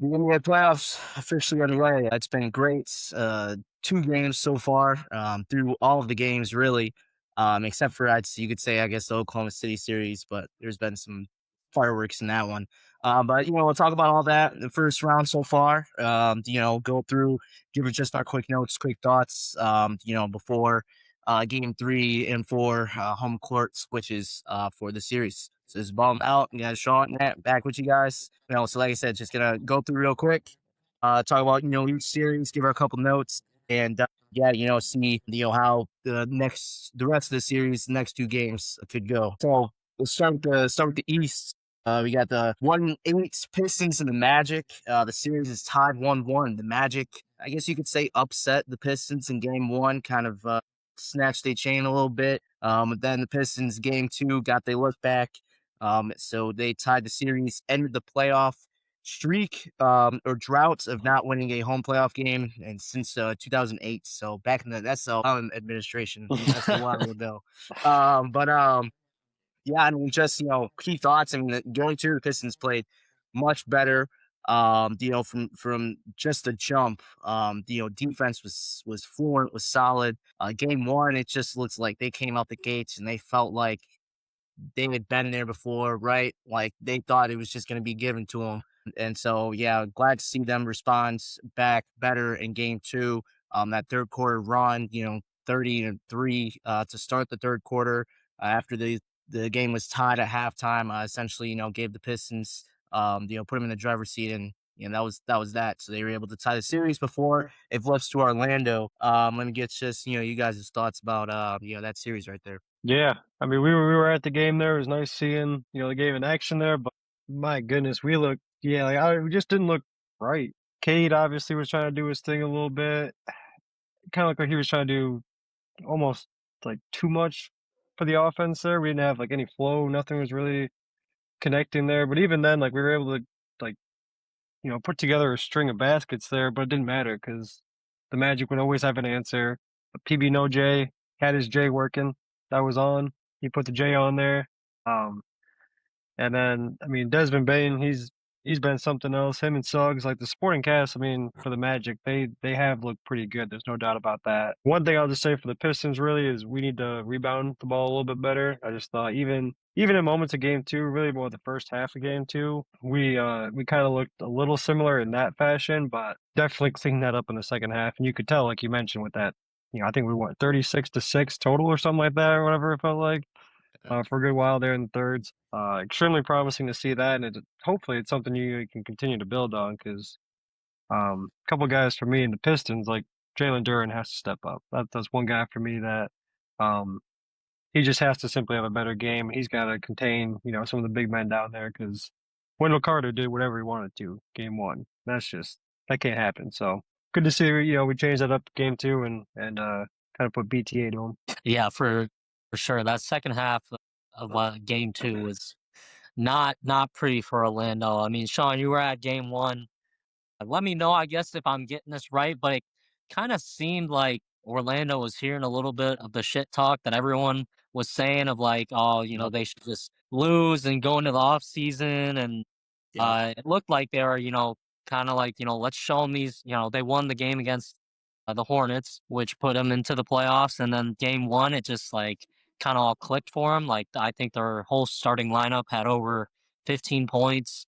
The NBA playoffs officially underway. It's been great. 2 games so far, through all of the games, really, except for you could say, I guess, the Oklahoma City series, but there's been some fireworks in that one. But we'll talk about all that in the first round so far. Go through, give it just our quick notes, quick thoughts. Before game 3 and 4, home court switches for the series. So this is Ballin' Out. You guys, Sean, Matt, back with you guys. So like I said, just gonna go through real quick, talk about each series, give her a couple notes, and see how the rest of the series, the next 2 games could go. So let's start with the East. We got the 1-8 Pistons and the Magic. The series is tied 1-1. The Magic, I guess you could say, upset the Pistons in game 1, kind of snatched their chain a little bit. But then the Pistons game 2 got their look back. So they tied the series, ended the playoff streak or drought of not winning a home playoff game and since 2008. So back in that's the administration. That's a while ago. Yeah, I mean, just key thoughts. I mean, going to the Pistons played much better. From just the jump. Defense was fluent, was solid. Game 1, it just looks like they came out the gates and they felt like they had been there before, right? Like they thought it was just going to be given to them. And so, yeah, glad to see them respond back better in game 2. That third quarter run, 30-3 to start the third quarter after the game was tied at halftime. Essentially, gave the Pistons, put them in the driver's seat, and that was that. So they were able to tie the series before it flips to Orlando. Let me get just you guys' thoughts about that series right there. Yeah, I mean, we were at the game there. It was nice seeing the game in action there. But my goodness, we looked we just didn't look right. Cade obviously was trying to do his thing a little bit. Kind of looked like he was trying to do almost like too much for the offense there. We didn't have like any flow. Nothing was really connecting there. But even then, like we were able to like put together a string of baskets there. But it didn't matter because the Magic would always have an answer. PB No J had his J working. That was on. He put the J on there. Um, and then I mean Desmond Bain, he's been something else. Him and Suggs, like the supporting cast. I mean for the Magic, they have looked pretty good. There's no doubt about that. One thing I'll just say for the Pistons really is we need to rebound the ball a little bit better. I just thought even in moments of game 2, really more the first half of game 2, we kind of looked a little similar in that fashion, but definitely cleaned that up in the second half. And you could tell, like you mentioned, with that. I think we went 36-6 total or something like that, or whatever it felt like for a good while there in the thirds. Extremely promising to see that, and hopefully it's something you can continue to build on because a couple guys for me in the Pistons, like Jalen Duren, has to step up. That's one guy for me that um, he just has to simply have a better game. He's got to contain some of the big men down there because Wendell Carter did whatever he wanted to game 1. That can't happen. So good to see we changed that up game 2 and kind of put BTA to him. Yeah, for sure. That second half of game 2 was not pretty for Orlando. I mean, Sean, you were at game 1. Let me know, I guess, if I'm getting this right, but it kind of seemed like Orlando was hearing a little bit of the shit talk that everyone was saying of like, oh, they should just lose and go into the off season, and it looked like they were, kind of like, let's show them these. They won the game against the Hornets, which put them into the playoffs, and then game 1, it just like kind of all clicked for them. Like I think their whole starting lineup had over 15 points.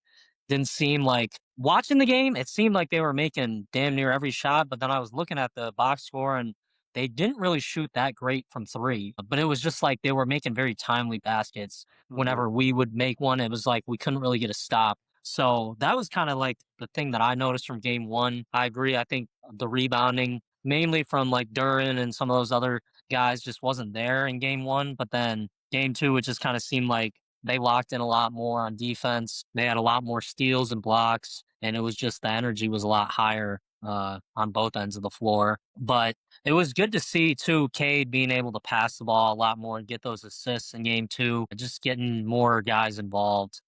Didn't seem like watching the game, it seemed like they were making damn near every shot, but then I was looking at the box score and they didn't really shoot that great from 3, but it was just like they were making very timely baskets. Whenever we would make one, it was like we couldn't really get a stop. So that was kind of like the thing that I noticed from game 1. I agree. I think the rebounding, mainly from like Duran and some of those other guys, just wasn't there in game 1. But then game 2, it just kind of seemed like they locked in a lot more on defense. They had a lot more steals and blocks, and it was just the energy was a lot higher on both ends of the floor. But it was good to see, too, Cade being able to pass the ball a lot more and get those assists in game 2. Just getting more guys involved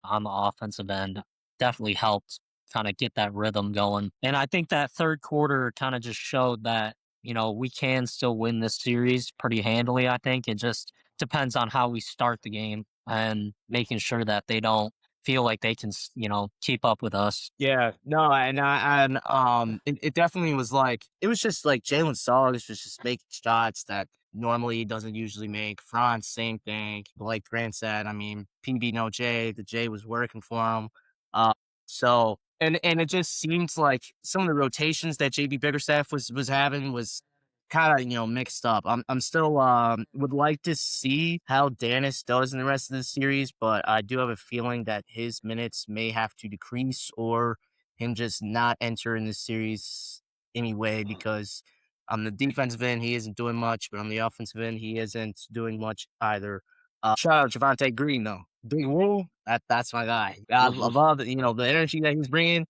on the offensive end definitely helped kind of get that rhythm going. And I think that third quarter kind of just showed that, we can still win this series pretty handily, I think. It just depends on how we start the game and making sure that they don't feel like they can, keep up with us. Yeah, no, it definitely was like it was just like Jalen Suggs was just making shots that normally he doesn't usually make. Franz, same thing. Like Grant said, I mean, PB no J, the J was working for him. Uh, so and it just seems like some of the rotations that JB Biggerstaff was having was kind of mixed up. I'm still would like to see how Dennis does in the rest of the series, but I do have a feeling that his minutes may have to decrease or him just not enter in this series anyway because on the defensive end he isn't doing much, but on the offensive end he isn't doing much either. Shout out Javante Green though, Big Woo, that's my guy. I love the energy that he's bringing.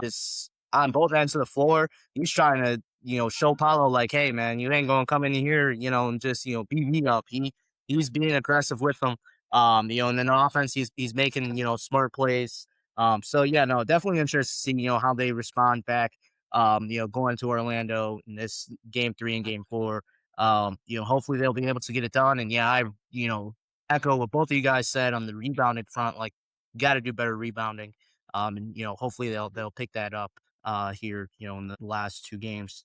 Just on both ends of the floor, he's trying to show Paulo like, hey man, you ain't gonna come in here, and just beat me up. He's being aggressive with them. And then on offense, he's making smart plays. So yeah, no, definitely interested to see how they respond back. Going to Orlando in this game 3 and game 4. Hopefully they'll be able to get it done. And yeah, I echo what both of you guys said on the rebounding front. Like, got to do better rebounding. And hopefully they'll pick that up here, in the last 2 games.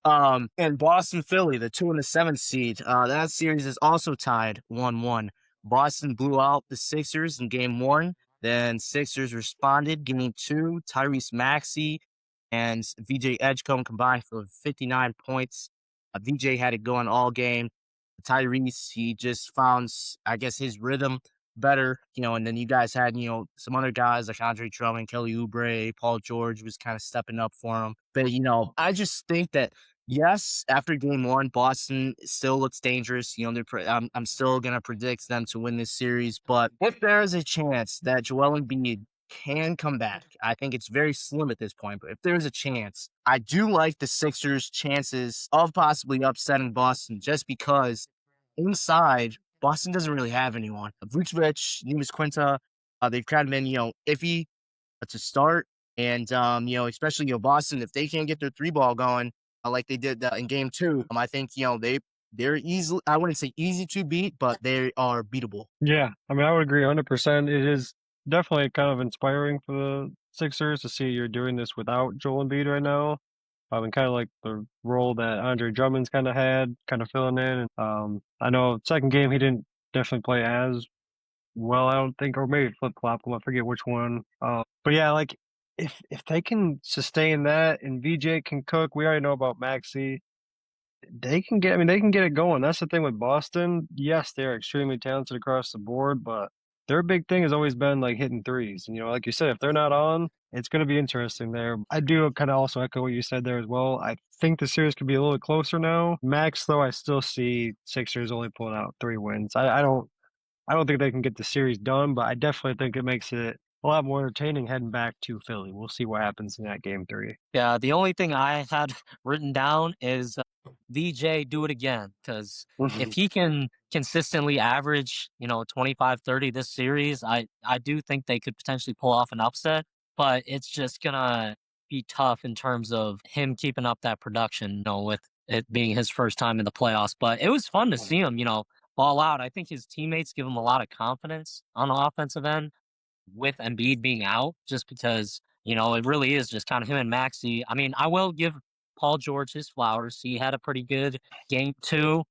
And Boston, Philly, the 2 and the 7 seed. That series is also tied 1-1. Boston blew out the Sixers in game 1. Then Sixers responded, game 2. Tyrese Maxey and VJ Edgecombe combined for 59 points. VJ had it going all game. Tyrese, he just found, I guess, his rhythm better, and then you guys had, some other guys like Andre Drummond, Kelly Oubre, Paul George was kind of stepping up for him. But, I just think that, yes, after game 1, Boston still looks dangerous. I'm still going to predict them to win this series. But if there is a chance that Joel Embiid can come back, I think it's very slim at this point. But if there's a chance, I do like the Sixers' chances of possibly upsetting Boston just because inside, Boston doesn't really have anyone. Vucevic, Neemias Quinta, they've kind of been, iffy to start. And, especially, Boston, if they can't get their 3-ball going like they did in game 2, I think, they're easily, I wouldn't say easy to beat, but they are beatable. Yeah, I mean, I would agree 100%. It is definitely kind of inspiring for the Sixers to see you're doing this without Joel Embiid right now. And kind of like the role that Andre Drummond's kind of had, kind of filling in. I know second game he didn't definitely play as well, I don't think, or maybe flip-flop him. I forget which one. But yeah, like if they can sustain that and VJ can cook, we already know about Maxey. They can get, I mean, they can get it going. That's the thing with Boston. Yes, they're extremely talented across the board, but their big thing has always been like hitting threes. And, like you said, if they're not on, it's going to be interesting there. I do kind of also echo what you said there as well. I think the series could be a little bit closer now. Max, though, I still see Sixers only pulling out 3 wins. I don't think they can get the series done, but I definitely think it makes it a lot more entertaining heading back to Philly. We'll see what happens in that game 3. Yeah, the only thing I had written down is VJ do it again because if he can consistently average, 25, 30 this series, I do think they could potentially pull off an upset, but it's just gonna be tough in terms of him keeping up that production, with it being his first time in the playoffs. But it was fun to see him, ball out. I think his teammates give him a lot of confidence on the offensive end with Embiid being out, just because, it really is just kind of him and Maxey. I mean, I will give Paul George his flowers. He had a pretty good game 2.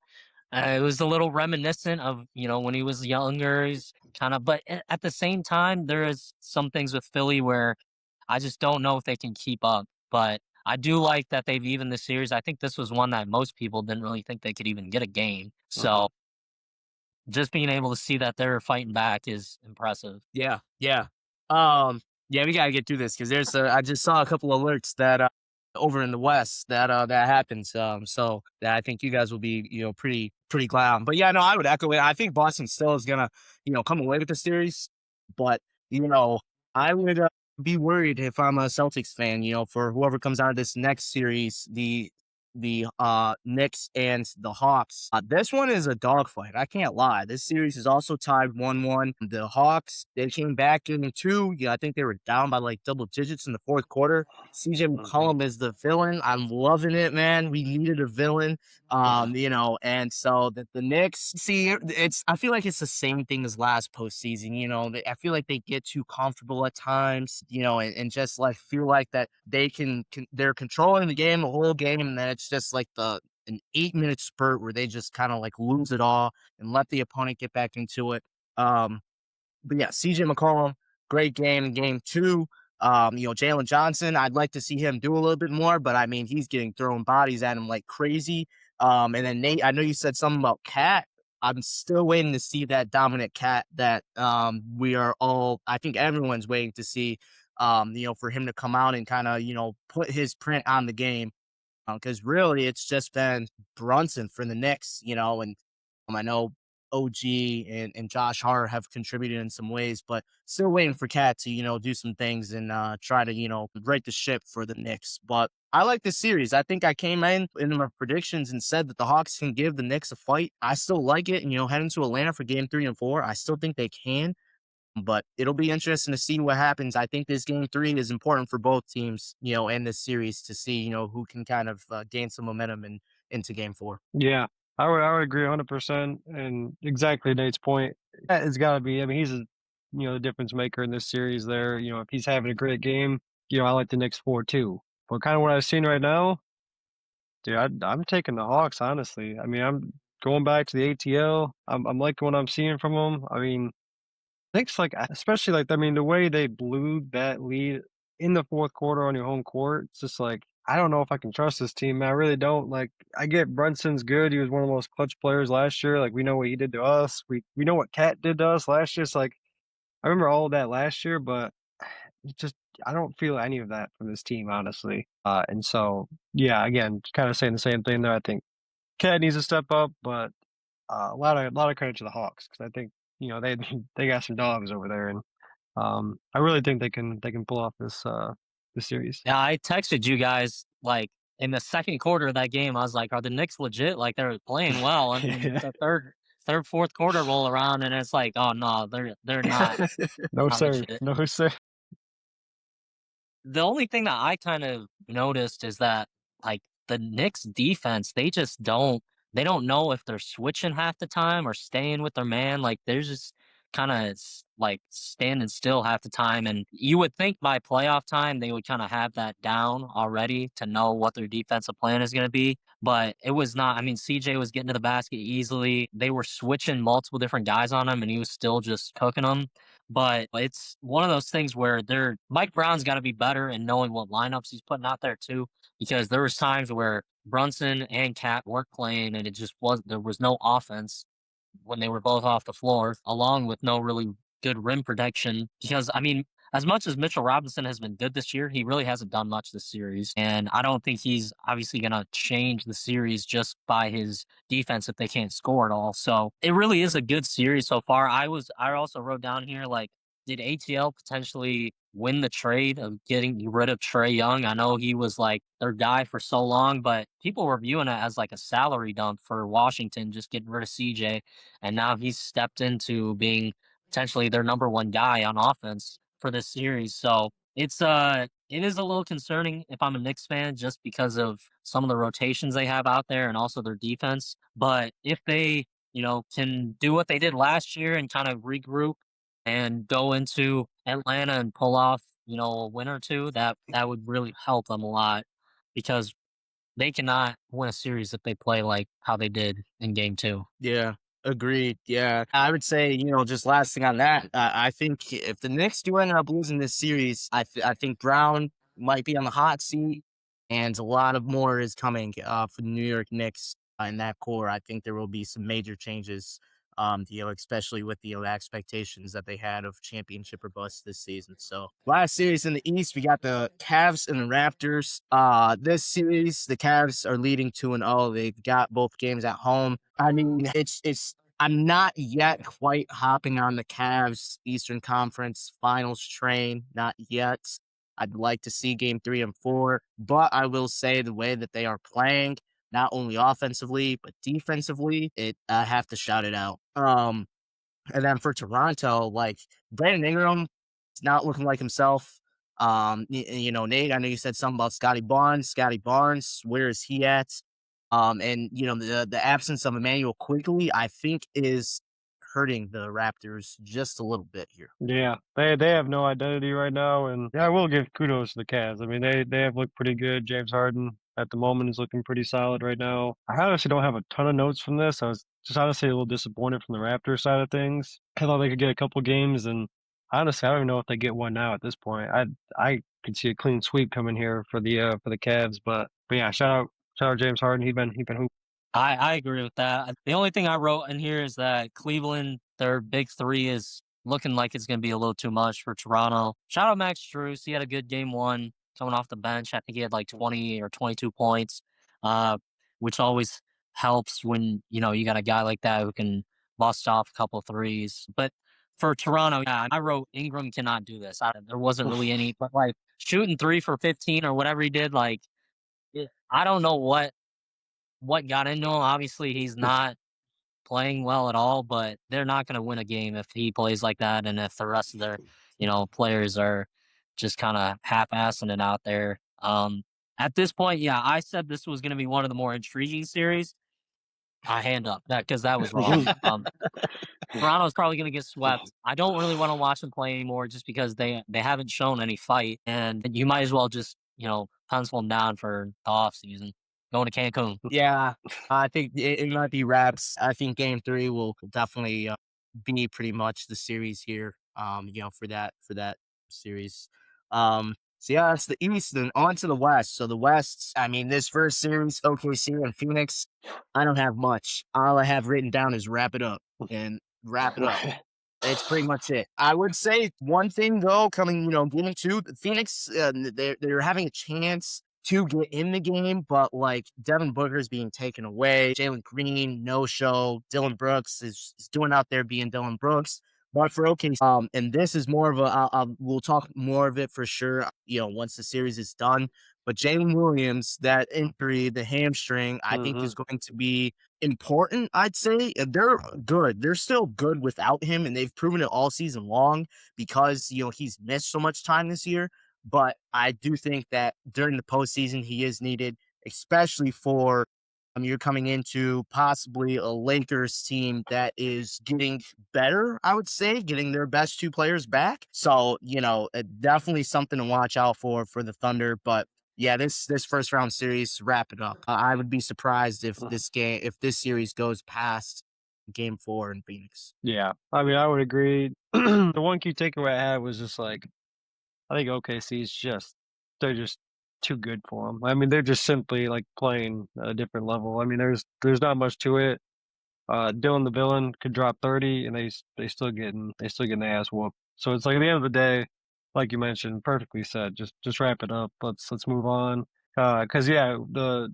It was a little reminiscent of, when he was younger. He's kind of, but at the same time, there is some things with Philly where I just don't know if they can keep up. But I do like that they've evened the series. I think this was one that most people didn't really think they could even get a game. So just being able to see that they're fighting back is impressive. Yeah, yeah. Yeah, we gotta get through this because I just saw a couple alerts that over in the West that happens. So that I think you guys will be, pretty glad on. But yeah, no, I would echo it. I think Boston still is gonna, come away with the series. But, I would be worried if I'm a Celtics fan, for whoever comes out of this next series. the Knicks and the Hawks. This one is a dogfight. I can't lie. This series is also tied 1-1. The Hawks, they came back in two. Yeah, I think they were down by like double digits in the fourth quarter. CJ McCollum is the villain. I'm loving it, man. We needed a villain. And so the Knicks, see, I feel like it's the same thing as last postseason. I feel like they get too comfortable at times, and just like feel like that they're controlling the game the whole game, and then it's just like an 8-minute spurt where they just kind of like lose it all and let the opponent get back into it. But yeah, CJ McCollum, great game in game two. Jalen Johnson, I'd like to see him do a little bit more, but I mean, he's getting thrown bodies at him like crazy. And then Nate, I know you said something about Cat. I'm still waiting to see that dominant Cat that I think everyone's waiting to see, for him to come out and kind of, put his print on the game. Because really, it's just been Brunson for the Knicks, and I know OG and Josh Hart have contributed in some ways, but still waiting for Cat to, do some things and try to, right the ship for the Knicks. But I like this series. I think I came in my predictions and said that the Hawks can give the Knicks a fight. I still like it. And, heading to Atlanta for game 3 and 4, I still think they can. But it'll be interesting to see what happens. I think this game 3 is important for both teams, in this series to see, who can kind of gain some momentum into game 4. Yeah, I would agree 100%. And exactly Nate's point. It's got to be. I mean, he's the difference maker in this series. There, if he's having a great game, I like the Knicks 4 too. But kind of what I've seen right now, dude, I'm taking the Hawks. Honestly, I mean, I'm going back to the ATL. I'm liking what I'm seeing from them. I mean, Knicks, like, especially like, I mean, the way they blew that lead in the fourth quarter on your home court, it's just like, I don't know if I can trust this team, man. I really don't. Like, I get Brunson's good. He was one of the most clutch players last year. Like, we know what he did to us. We know what Cat did to us last year. It's like, I remember all of that last year, but it just, I don't feel any of that from this team, honestly. And so, yeah, again, kind of saying the same thing there. I think Cat needs to step up, but a lot of credit to the Hawks because I think they they got some dogs over there, and I really think they can pull off this series. Yeah, I texted you guys like in the second quarter of that game. I was like, "Are the Knicks legit? Like they're playing well." And then Yeah. the fourth quarter roll around, and it's like, "Oh no, they're not No not sir, legit." no sir. The only thing that I kind of noticed is that like the Knicks defense, they don't know if they're switching half the time or staying with their man. Like they're just kind of like standing still half the time. And you would think by playoff time they would kind of have that down already to know what their defensive plan is going to be. But it was not. I mean, CJ was getting to the basket easily. They were switching multiple different guys on him, and he was still just cooking them. But it's one of those things where Mike Brown's got to be better in knowing what lineups he's putting out there too, because there was times where Brunson and Cat weren't playing, and there was no offense when they were both off the floor, along with no really good rim protection. Because I mean, as much as Mitchell Robinson has been good this year, he really hasn't done much this series, and I don't think he's obviously going to change the series just by his defense if they can't score at all. So it really is a good series so far. I also wrote down here like, did ATL potentially win the trade of getting rid of Trae Young? I know he was like their guy for so long, but people were viewing it as like a salary dump for Washington, just getting rid of CJ, and now he's stepped into being potentially their number one guy on offense for this series. So it is a little concerning if I'm a Knicks fan just because of some of the rotations they have out there and also their defense. But if they, can do what they did last year and kind of regroup and go into Atlanta and pull off, a win or two, that would really help them a lot because they cannot win a series if they play like how they did in game 2. Yeah, agreed. Yeah, I would say, just last thing on that, I think if the Knicks do end up losing this series, I think Brown might be on the hot seat, and a lot of more is coming for the New York Knicks in that core. I think there will be some major changes. Especially with the expectations that they had of championship or bust this season. So last series in the East, we got the Cavs and the Raptors. This series, the Cavs are leading 2-0. They've got both games at home. I mean, I'm not yet quite hopping on the Cavs Eastern Conference Finals train. Not yet. I'd like to see game 3 and 4, but I will say the way that they are playing, not only offensively but defensively. I have to shout it out. And then for Toronto, like Brandon Ingram, is not looking like himself. Nate, I know you said something about Scotty Barnes. Scotty Barnes, where is he at? And the absence of Emmanuel Quigley, I think, is hurting the Raptors just a little bit here. Yeah, they have no identity right now, and yeah, I will give kudos to the Cavs. I mean, they have looked pretty good. James Harden at the moment is looking pretty solid right now. I honestly don't have a ton of notes from this. I was just honestly a little disappointed from the Raptors side of things. I thought they could get a couple games, and honestly, I don't even know if they get one now at this point. I could see a clean sweep coming here for the Cavs, but yeah, shout out James Harden. He been hooping. I agree with that. The only thing I wrote in here is that Cleveland, their big three is looking like it's going to be a little too much for Toronto. Shout out Max Strus. He had a good game one coming off the bench. I think he had like 20 or 22 points, which always helps when, you got a guy like that who can bust off a couple threes. But for Toronto, yeah, I wrote Ingram cannot do this. There wasn't really any, but like shooting 3 for 15 or whatever he did, like, I don't know what got into him. Obviously, he's not playing well at all, but they're not going to win a game if he plays like that and if the rest of their, players are just kind of half-assing it out there. At this point, yeah, I said this was going to be one of the more intriguing series. I hand up that because that was wrong. Toronto's probably going to get swept. I don't really want to watch them play anymore just because they haven't shown any fight, and you might as well just pencil them down for the off season. Going to Cancun. Yeah, I think it might be wraps. I think Game 3 will definitely be pretty much the series here. For that series. So yeah, that's the East. Then on to the West. So the West. I mean, this first series, OKC and Phoenix. I don't have much. All I have written down is wrap it up and wrap it up. It's pretty much it. I would say one thing though, getting to Phoenix, they're having a chance to get in the game, but like Devin Booker's being taken away. Jalen Green, no show. Dylan Brooks is doing out there being Dylan Brooks. But for OKC, and this is more of we'll talk more of it for sure, once the series is done. But Jalen Williams, that injury, the hamstring, I think is going to be important, I'd say. They're good. They're still good without him, and they've proven it all season long because, he's missed so much time this year. But I do think that during the postseason, he is needed, especially for you're coming into possibly a Lakers team that is getting better, I would say, getting their best two players back. So, definitely something to watch out for the Thunder. But yeah, this first round series, wrap it up. I would be surprised if this series goes past Game 4 in Phoenix. Yeah, I mean, I would agree. The one key takeaway I had was just like, I think they're just too good for them. I mean, they're just simply like playing a different level. I mean, there's not much to it. Dylan the villain could drop 30 and they still getting the ass whooped. So it's like at the end of the day, like you mentioned, perfectly said. Just wrap it up. Let's move on. Because yeah, the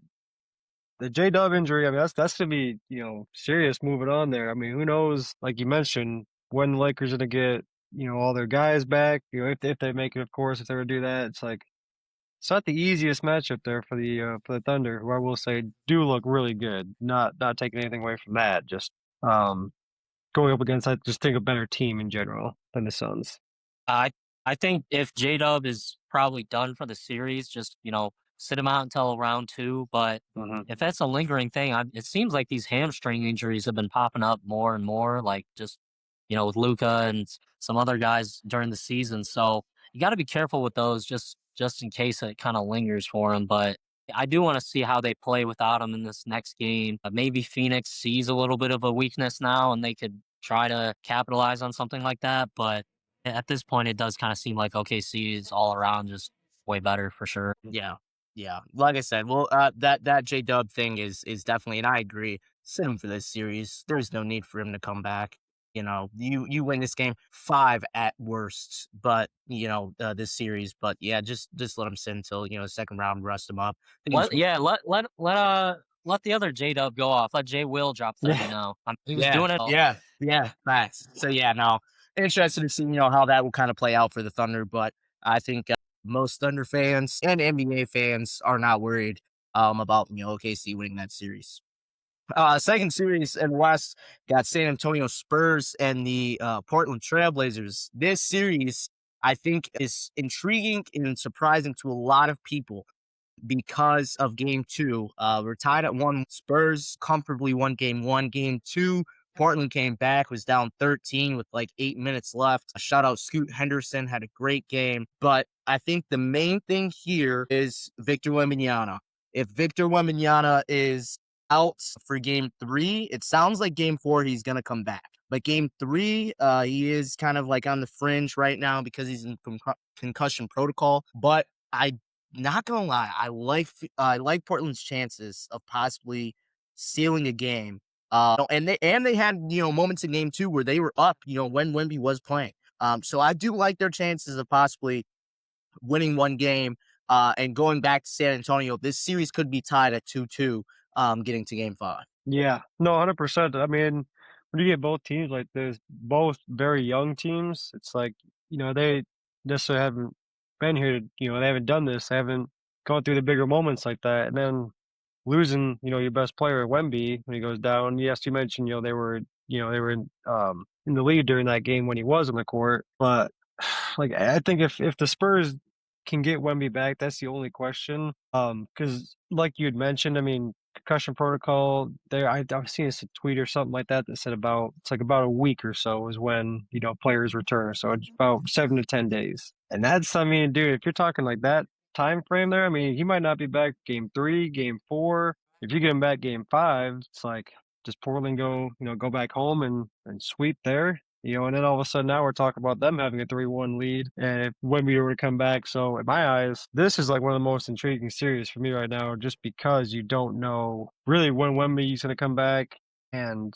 J-Dub injury, I mean, that's gonna be, serious moving on there. I mean, who knows, like you mentioned, when the Lakers are gonna get, all their guys back, if they make it, of course, if they were to do that, it's like it's not the easiest matchup there for the Thunder, who I will say do look really good. Not taking anything away from that, just going up against I just think a better team in general than the Suns. I I think if J-Dub is probably done for the series, just, sit him out until round 2, but if that's a lingering thing, it seems like these hamstring injuries have been popping up more and more, like, just, with Luka and some other guys during the season, so you gotta be careful with those just in case it kinda lingers for him, but I do wanna see how they play without him in this next game. Maybe Phoenix sees a little bit of a weakness now, and they could try to capitalize on something like that, but at this point, it does kinda seem like OKC is all around just way better for sure. Yeah. Yeah. Like I said, well, that J Dub thing is definitely, and I agree. Sit him for this series. There's no need for him to come back. You win this game 5 at worst, but this series. But yeah, just let him sit until the second round, rest him up. Let the other J-Dub go off. Let J Will drop 30 now. He was doing it all. Yeah, facts. So yeah, no, interested to see how that will kind of play out for the Thunder, but I think most Thunder fans and NBA fans are not worried. about OKC winning that series. Second series in West got San Antonio Spurs and the Portland Trailblazers. This series, I think, is intriguing and surprising to a lot of people because of game two. We're tied at one. Spurs comfortably won game one. Game two, Portland came back, was down 13 with like 8 minutes left. A shout out Scoot Henderson had a great game. But I think the main thing here is Victor Wembanyama. If Victor Wembanyama is out for game three, it sounds like game four he's going to come back. But game three, he is kind of like on the fringe right now because he's in concussion protocol. But not gonna lie, I like Portland's chances of possibly stealing a game. And they had moments in game two where they were up, when Wemby was playing. So I do like their chances of possibly winning one game and going back to San Antonio. This series could be tied at 2-2, getting to game five. Yeah, no, 100%. I mean, when you get both teams like this, both very young teams, it's like, they necessarily haven't been here to, they haven't done this, they haven't gone through the bigger moments like that. And then losing, your best player, Wemby, when he goes down. Yes, you mentioned, they were in the lead during that game when he was on the court. But like, I think if the Spurs can get Wemby back, that's the only question. Because like you had mentioned, I mean, concussion protocol there. I've seen a tweet or something like that said it's about a week or so is when players return. So it's about 7 to 10 days, and that's, I mean, dude, if you're talking like that time frame there, I mean, he might not be back game three, game four. If you get him back game five, it's like, does Portland go back home and sweep there? And then all of a sudden now we're talking about them having a 3-1 lead, and if Wemby were to come back. So in my eyes, this is like one of the most intriguing series for me right now, just because you don't know really when Wemby's going to come back. And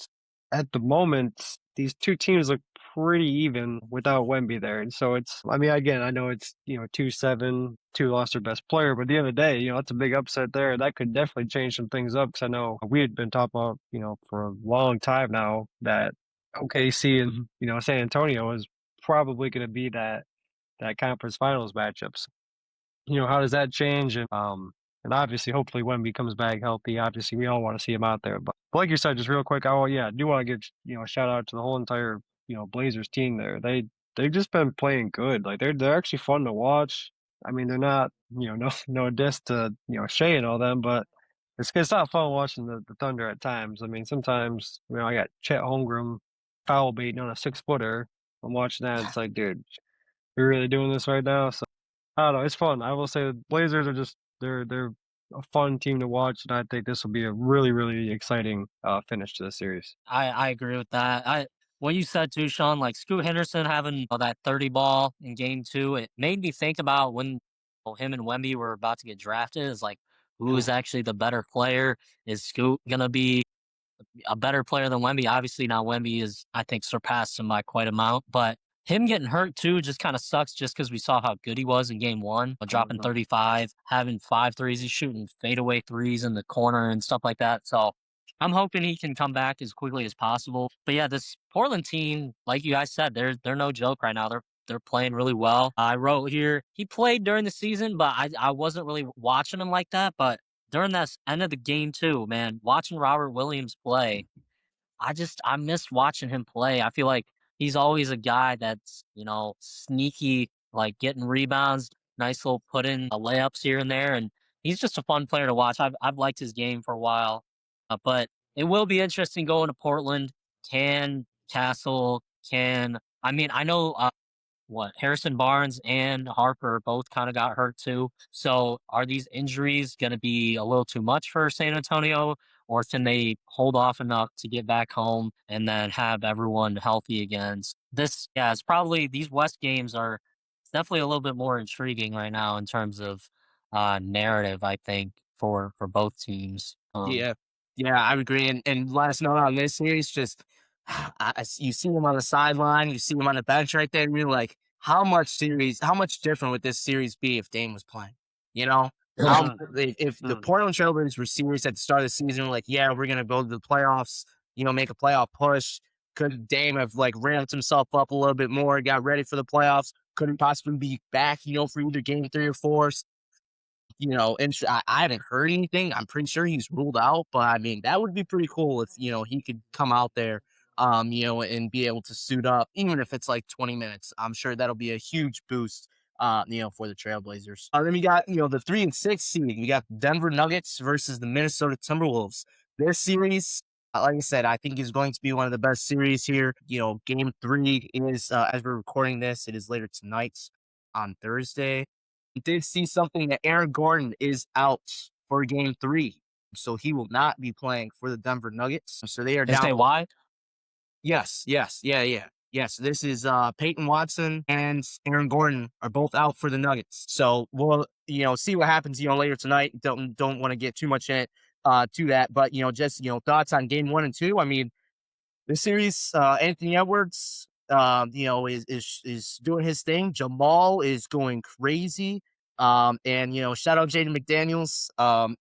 at the moment, these two teams look pretty even without Wemby there. And so it's, I mean, again, I know it's, 2-7, two lost their best player, but at the end of the day, that's a big upset there. That could definitely change some things up, because I know we had been talking about, for a long time now that OKC and, San Antonio is probably going to be that conference finals matchups. How does that change? And obviously, hopefully, Wemby comes back healthy. Obviously, we all want to see him out there. But like you said, just real quick, I do want to give a shout out to the whole entire Blazers team there. They've just been playing good. Like they're actually fun to watch. I mean, they're not no diss to Shea and all them, but it's not fun watching the Thunder at times. I mean, sometimes I got Chet Holmgren foul baiting on a 6-footer. I'm watching that. It's like, dude, we're really doing this right now. So I don't know. It's fun. I will say the Blazers are just they're a fun team to watch, and I think this will be a really, really exciting finish to the series. I agree with that. What you said too, Sean, like Scoot Henderson having that 30 ball in game two, it made me think about when him and Wemby were about to get drafted. Is like, who is actually the better player? Is Scoot gonna be a better player than Wemby? Obviously, now Wemby is, I think, surpassed him by quite a amount, but him getting hurt too just kind of sucks, just because we saw how good he was in game one, dropping 35, having 5 threes. He's shooting fadeaway threes in the corner and stuff like that. So I'm hoping he can come back as quickly as possible. But yeah, this Portland team, like you guys said, they're no joke right now. They're playing really well. I wrote here, he played during the season, but I wasn't really watching him like that. But during that end of the game too, man, watching Robert Williams play, I miss watching him play. I feel like he's always a guy that's, sneaky, like getting rebounds, nice little put in layups here and there. And he's just a fun player to watch. I've liked his game for a while. But it will be interesting going to Portland. Can Castle, I mean, I know Harrison Barnes and Harper both kind of got hurt too. So are these injuries going to be a little too much for San Antonio, or can they hold off enough to get back home and then have everyone healthy again? It's probably, these West games are, it's definitely a little bit more intriguing right now in terms of narrative, I think, for both teams. Yeah, yeah, I agree. And last note on this series, just you see him on the sideline, you see him on the bench right there, and you're like, how much different would this series be if Dame was playing? You know, how if the Portland Trailblazers were serious at the start of the season, like, yeah, we're gonna go to the playoffs, make a playoff push. Could Dame have like ramped himself up a little bit more, got ready for the playoffs? Couldn't possibly be back, for either game three or four. and I haven't heard anything. I'm pretty sure he's ruled out, but I mean, that would be pretty cool if, he could come out there, and be able to suit up, even if it's like 20 minutes. I'm sure that'll be a huge boost, for the Trailblazers. Then we got, the 3 and 6 seed. We got Denver Nuggets versus the Minnesota Timberwolves. This series, like I said, I think is going to be one of the best series here. Game three is, as we're recording this, it is later tonight on Thursday. We did see something that Aaron Gordon is out for game three. So he will not be playing for the Denver Nuggets. So they are Is down. they why? Yes, yes, yeah, yeah. Yes, this is Peyton Watson and Aaron Gordon are both out for the Nuggets. So we'll, see what happens, later tonight. Don't want to get too much in it to that. But just thoughts on game one and two. I mean, this series, Anthony Edwards, is doing his thing. Jamal is going crazy. And shout out Jaden McDaniels.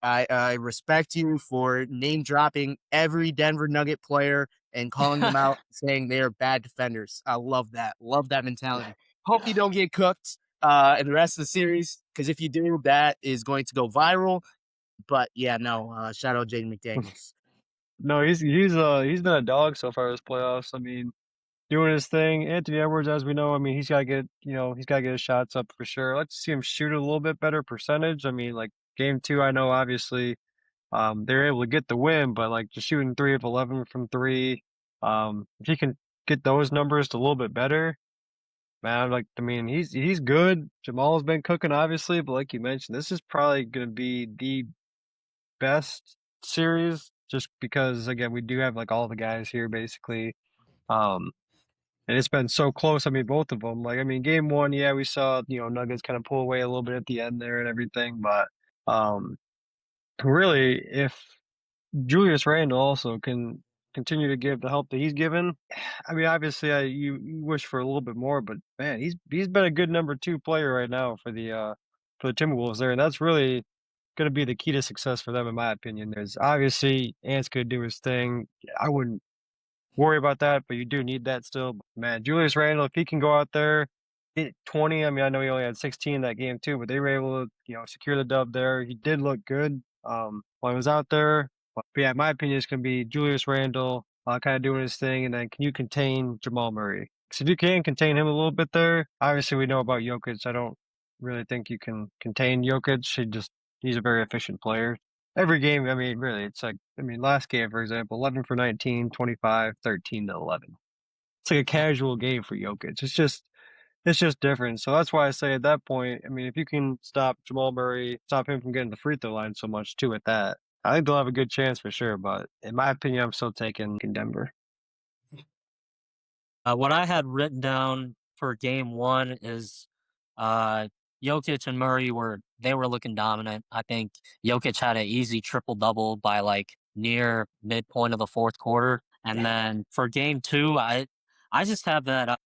I respect you for name dropping every Denver Nugget player and calling them out, saying they are bad defenders. I love that. Love that mentality. Hope you don't get cooked in the rest of the series, because if you do, that is going to go viral. But yeah, no. Shout out Jaden McDaniels. No, he's been a dog so far this playoffs. I mean, doing his thing. Anthony Edwards, as we know, I mean, he's gotta get his shots up for sure. Let's see him shoot a little bit better percentage. I mean, like game two, I know obviously they were able to get the win, but like just shooting 3 of 11 from three, if he can get those numbers to a little bit better, man, like I mean, he's good. Jamal's been cooking obviously, but like you mentioned, this is probably gonna be the best series just because again we do have like all the guys here basically. Um, and it's been so close. I mean, both of them. Like, I mean, game one, yeah, we saw, Nuggets kind of pull away a little bit at the end there and everything. But really, if Julius Randle also can continue to give the help that he's given, I mean, obviously, you wish for a little bit more, but man, he's been a good number two player right now for the Timberwolves there, and that's really going to be the key to success for them, in my opinion. There's obviously Ant's going to do his thing. I wouldn't worry about that, but you do need that still. Man, Julius Randle, if he can go out there, hit 20. I mean, I know he only had 16 that game too, but they were able to, secure the dub there. He did look good while he was out there. But yeah, in my opinion, it's going to be Julius Randle kind of doing his thing, and then can you contain Jamal Murray? Because if you can contain him a little bit there, obviously we know about Jokic. I don't really think you can contain Jokic. He's a very efficient player. Every game, I mean, really, it's like, I mean, last game, for example, 11 for 19, 25, 13 to 11. It's like a casual game for Jokic. It's just different. So that's why I say at that point, I mean, if you can stop Jamal Murray, stop him from getting the free throw line so much too at that, I think they'll have a good chance for sure. But in my opinion, I'm still taking Denver. What I had written down for game one is Jokic and Murray were looking dominant. I think Jokic had an easy triple double by like near midpoint of the fourth quarter. And then for game two, I just have that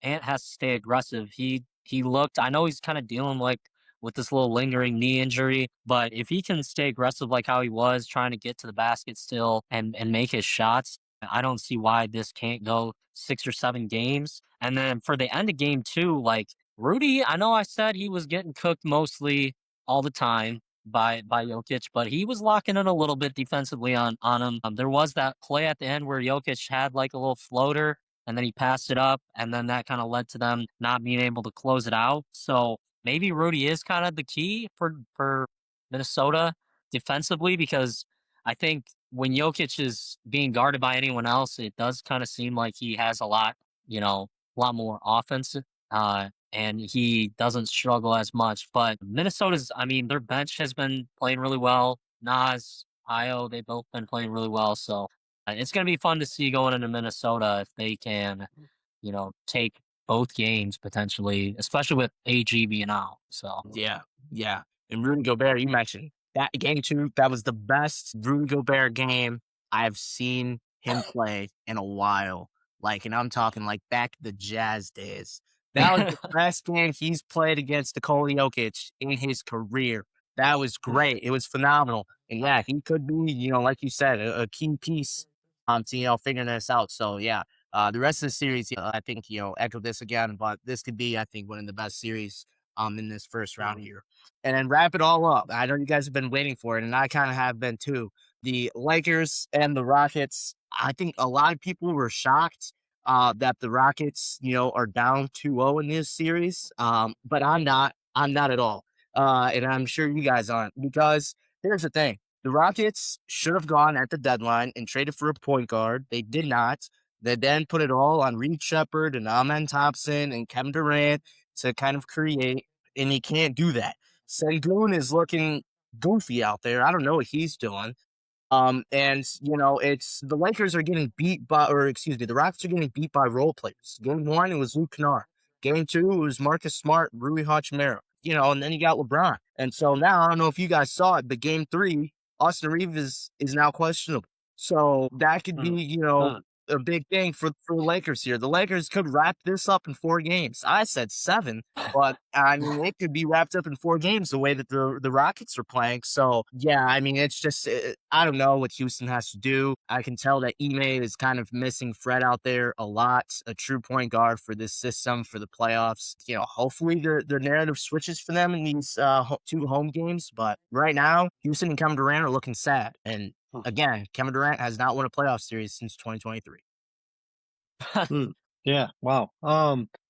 Ant has to stay aggressive. He looked, I know he's kind of dealing like with this little lingering knee injury, but if he can stay aggressive like how he was, trying to get to the basket still and make his shots, I don't see why this can't go 6 or 7 games. And then for the end of game two, like Rudy, I know I said he was getting cooked mostly all the time by Jokic, but he was locking in a little bit defensively on him. There was that play at the end where Jokic had like a little floater and then he passed it up, and then that kind of led to them not being able to close it out. So maybe Rudy is kind of the key for Minnesota defensively, because I think when Jokic is being guarded by anyone else, it does kind of seem like he has a lot more offense, and he doesn't struggle as much. But Minnesota's, I mean, their bench has been playing really well. Nas, Io, they've both been playing really well. So it's going to be fun to see going into Minnesota if they can, take both games potentially, especially with AG being out. So Yeah, yeah. And Rudy Gobert, you mentioned that game two. That was the best Rudy Gobert game I've seen him play in a while. Like, and I'm talking like back the Jazz days. That was the best game he's played against Nikola Jokic in his career. That was great. It was phenomenal. And yeah, he could be, like you said, a key piece to figuring this out. So yeah, the rest of the series, I think, echo this again, but this could be, I think, one of the best series in this first round here. And then wrap it all up. I know you guys have been waiting for it, and I kind of have been too. The Lakers and the Rockets. I think a lot of people were shocked that the Rockets, are down 2-0 in this series. But I'm not. I'm not at all. And I'm sure you guys aren't, because here's the thing. The Rockets should have gone at the deadline and traded for a point guard. They did not. They then put it all on Reed Shepherd and Amen Thompson and Kevin Durant to kind of create, and you can't do that. Sengun is looking goofy out there. I don't know what he's doing. And it's the Lakers are getting beat by, or excuse me, the Rockets are getting beat by role players. Game one, it was Luke Kennard. Game two, it was Marcus Smart, Rui Hachimura. And then you got LeBron. And so now I don't know if you guys saw it, but game three, Austin Reeves is now questionable. So that could be, a big thing for the Lakers here. The Lakers could wrap this up in 4 games. I said 7, but I mean, it could be wrapped up in 4 games the way that the Rockets are playing. So yeah, I mean, it's just I don't know what Houston has to do. I can tell that Ime is kind of missing Fred out there a lot, a true point guard for this system for the playoffs. Hopefully their narrative switches for them in these 2 home games. But right now, Houston and Kevin Durant are looking sad. And again, Kevin Durant has not won a playoff series since 2023. Yeah. Wow.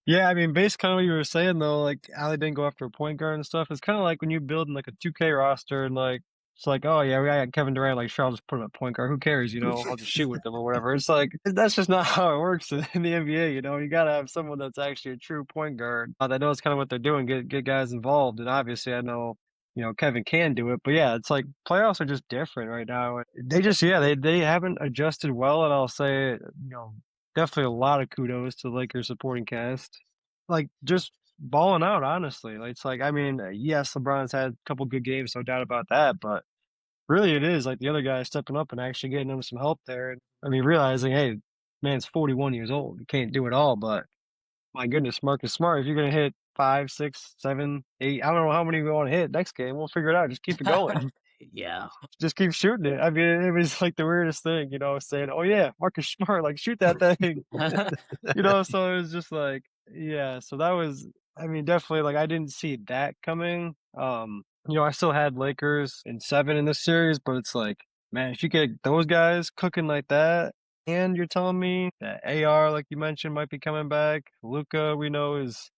Yeah. I mean, based kind of what you were saying though, like Ali didn't go after a point guard and stuff. It's kind of like when you build like a 2K roster and like it's like, oh yeah, we got Kevin Durant. Like, sure, I'll just put him at point guard. Who cares? I'll just shoot with them or whatever. It's like that's just not how it works in the NBA. You gotta have someone that's actually a true point guard that knows kind of what they're doing. Get guys involved. And obviously, I know. Kevin can do it, but yeah, it's like playoffs are just different right now. They just, they haven't adjusted well, and I'll say, definitely a lot of kudos to the Lakers supporting cast. Like, just balling out, honestly. Like, it's like, I mean, yes, LeBron's had a couple good games, no doubt about that, but really it is like the other guy stepping up and actually getting him some help there. And I mean, realizing, hey, man's 41 years old. He can't do it all, but my goodness, Marcus Smart, if you're going to hit 5, 6, 7, 8, I don't know how many we want to hit next game. We'll figure it out. Just keep it going. Yeah. Just keep shooting it. I mean, it was like the weirdest thing, saying, oh yeah, Marcus Smart, like shoot that thing. So it was just like, yeah. So that was, I mean, definitely like I didn't see that coming. I still had Lakers in 7 in this series, but it's like, man, if you get those guys cooking like that, and you're telling me that AR, like you mentioned, might be coming back. Luka, we know is,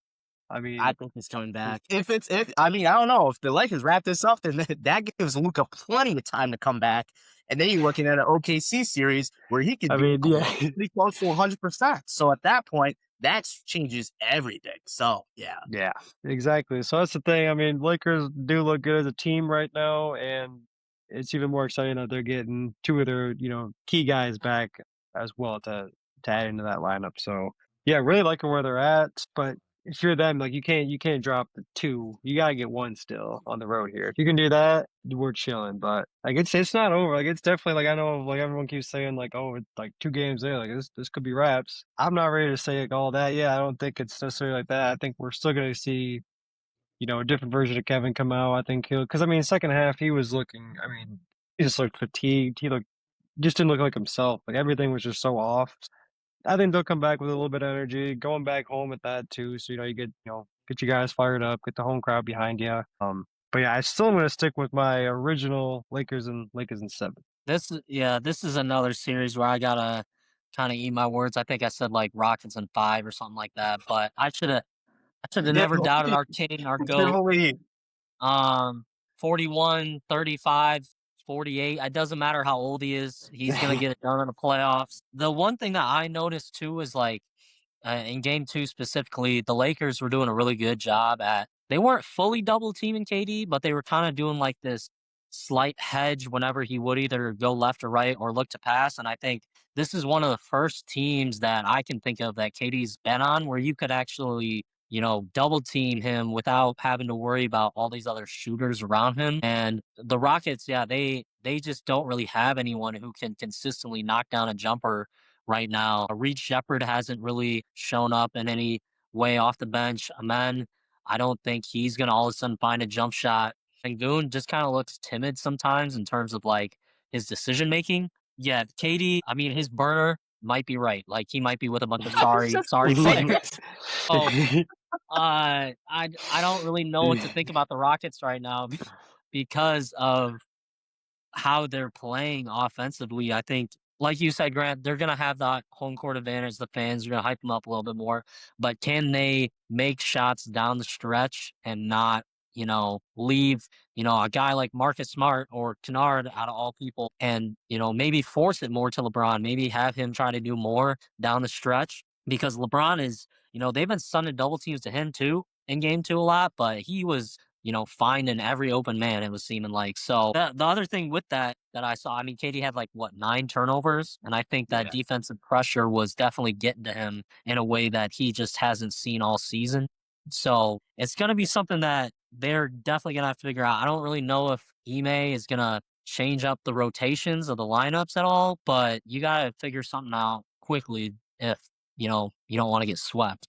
I mean, I think he's coming back. I mean, I don't know if the Lakers wrap this up, then that gives Luka plenty of time to come back. And then you're looking at an OKC series where he could be pretty close to 100%. So at that point, that changes everything. So yeah, exactly. So that's the thing. I mean, Lakers do look good as a team right now, and it's even more exciting that they're getting 2 of their key guys back as well to add into that lineup. So yeah, really liking where they're at, but if you're them, like you can't drop the 2. You gotta get 1 still on the road here. If you can do that, we're chilling. But like it's not over. Like it's definitely like I know like everyone keeps saying like, oh, it's like 2 games there, like this could be wraps. I'm not ready to say like all that. Yeah, I don't think it's necessarily like that. I think we're still gonna see, a different version of Kevin come out. I think because I mean second half he was looking, I mean, he just looked fatigued. He just didn't look like himself. Like everything was just so off. I think they'll come back with a little bit of energy, going back home at that too. So you get get you guys fired up, get the home crowd behind you. But yeah, I still am gonna stick with my original Lakers and 7. This is another series where I gotta kind of eat my words. I think I said like Rockets in 5 or something like that, but I should have never doubted our king, our GOAT. 41, 35, 48. It doesn't matter how old he is. He's going to get it done in the playoffs. The one thing that I noticed too is like in game 2 specifically, the Lakers were doing a really good job they weren't fully double teaming KD, but they were kind of doing like this slight hedge whenever he would either go left or right or look to pass. And I think this is one of the first teams that I can think of that KD's been on where you could actually double team him without having to worry about all these other shooters around him. And the Rockets, yeah, they just don't really have anyone who can consistently knock down a jumper right now. Reed Shepherd hasn't really shown up in any way off the bench. Amen, I don't think he's going to all of a sudden find a jump shot. And Goon just kind of looks timid sometimes in terms of like his decision making. Yeah, KD, I mean, his burner might be right. Like he might be with a bunch of sorry players. Oh, I don't really know what to think about the Rockets right now because of how they're playing offensively. I think, like you said, Grant, they're gonna have that home court advantage. The fans are gonna hype them up a little bit more. But can they make shots down the stretch and not, leave, a guy like Marcus Smart or Kennard out of all people and, maybe force it more to LeBron, maybe have him try to do more down the stretch because LeBron is, they've been sending double teams to him too in game two a lot, but he was finding every open man, it was seeming like. So the other thing with that I saw, I mean, Katie had like what 9 turnovers, and I think that Yeah. defensive pressure was definitely getting to him in a way that he just hasn't seen all season. So it's gonna be something that they're definitely gonna have to figure out. I don't really know if Ime is gonna change up the rotations of the lineups at all, but you gotta figure something out quickly if you don't want to get swept.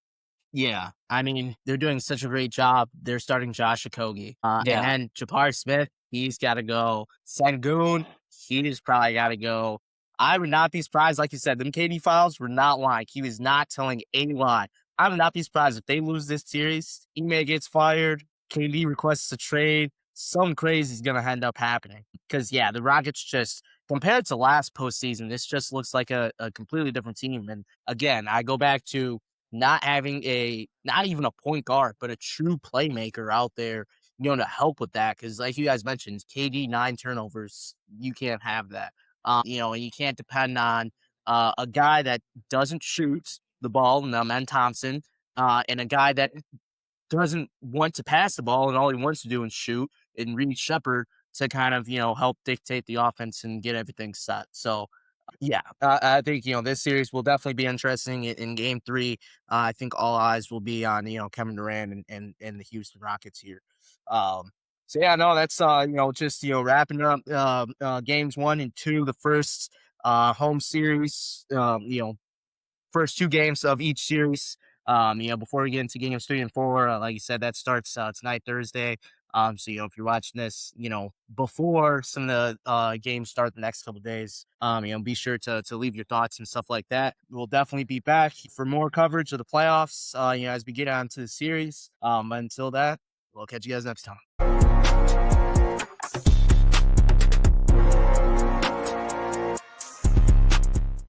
Yeah, I mean, they're doing such a great job. They're starting Josh Okogie. And Yeah. then Jabari Smith, he's got to go. Sengun, he's probably got to go. I would not be surprised, like you said, them KD files were not lying. He was not telling a lie. I would not be surprised if they lose this series. Ime gets fired. KD requests a trade. Something crazy is going to end up happening. Because, yeah, the Rockets just, compared to last postseason, this just looks like a completely different team. And again, I go back to not having not even a point guard, but a true playmaker out there, to help with that. Cause like you guys mentioned, KD 9 turnovers, you can't have that. And you can't depend on a guy that doesn't shoot the ball, Men Thompson, and a guy that doesn't want to pass the ball and all he wants to do is shoot and Reed Shepard to kind of, help dictate the offense and get everything set. So yeah, I think this series will definitely be interesting in Game 3. I think all eyes will be on Kevin Durant and the Houston Rockets here. So yeah, no, that's just wrapping up games 1 and 2, the first home series. First 2 games of each series. Before we get into games 3 and 4, like you said, that starts tonight, Thursday. So if you're watching this, before some of the games start the next couple of days, be sure to leave your thoughts and stuff like that. We'll definitely be back for more coverage of the playoffs, as we get on to the series. Until that, we'll catch you guys next time.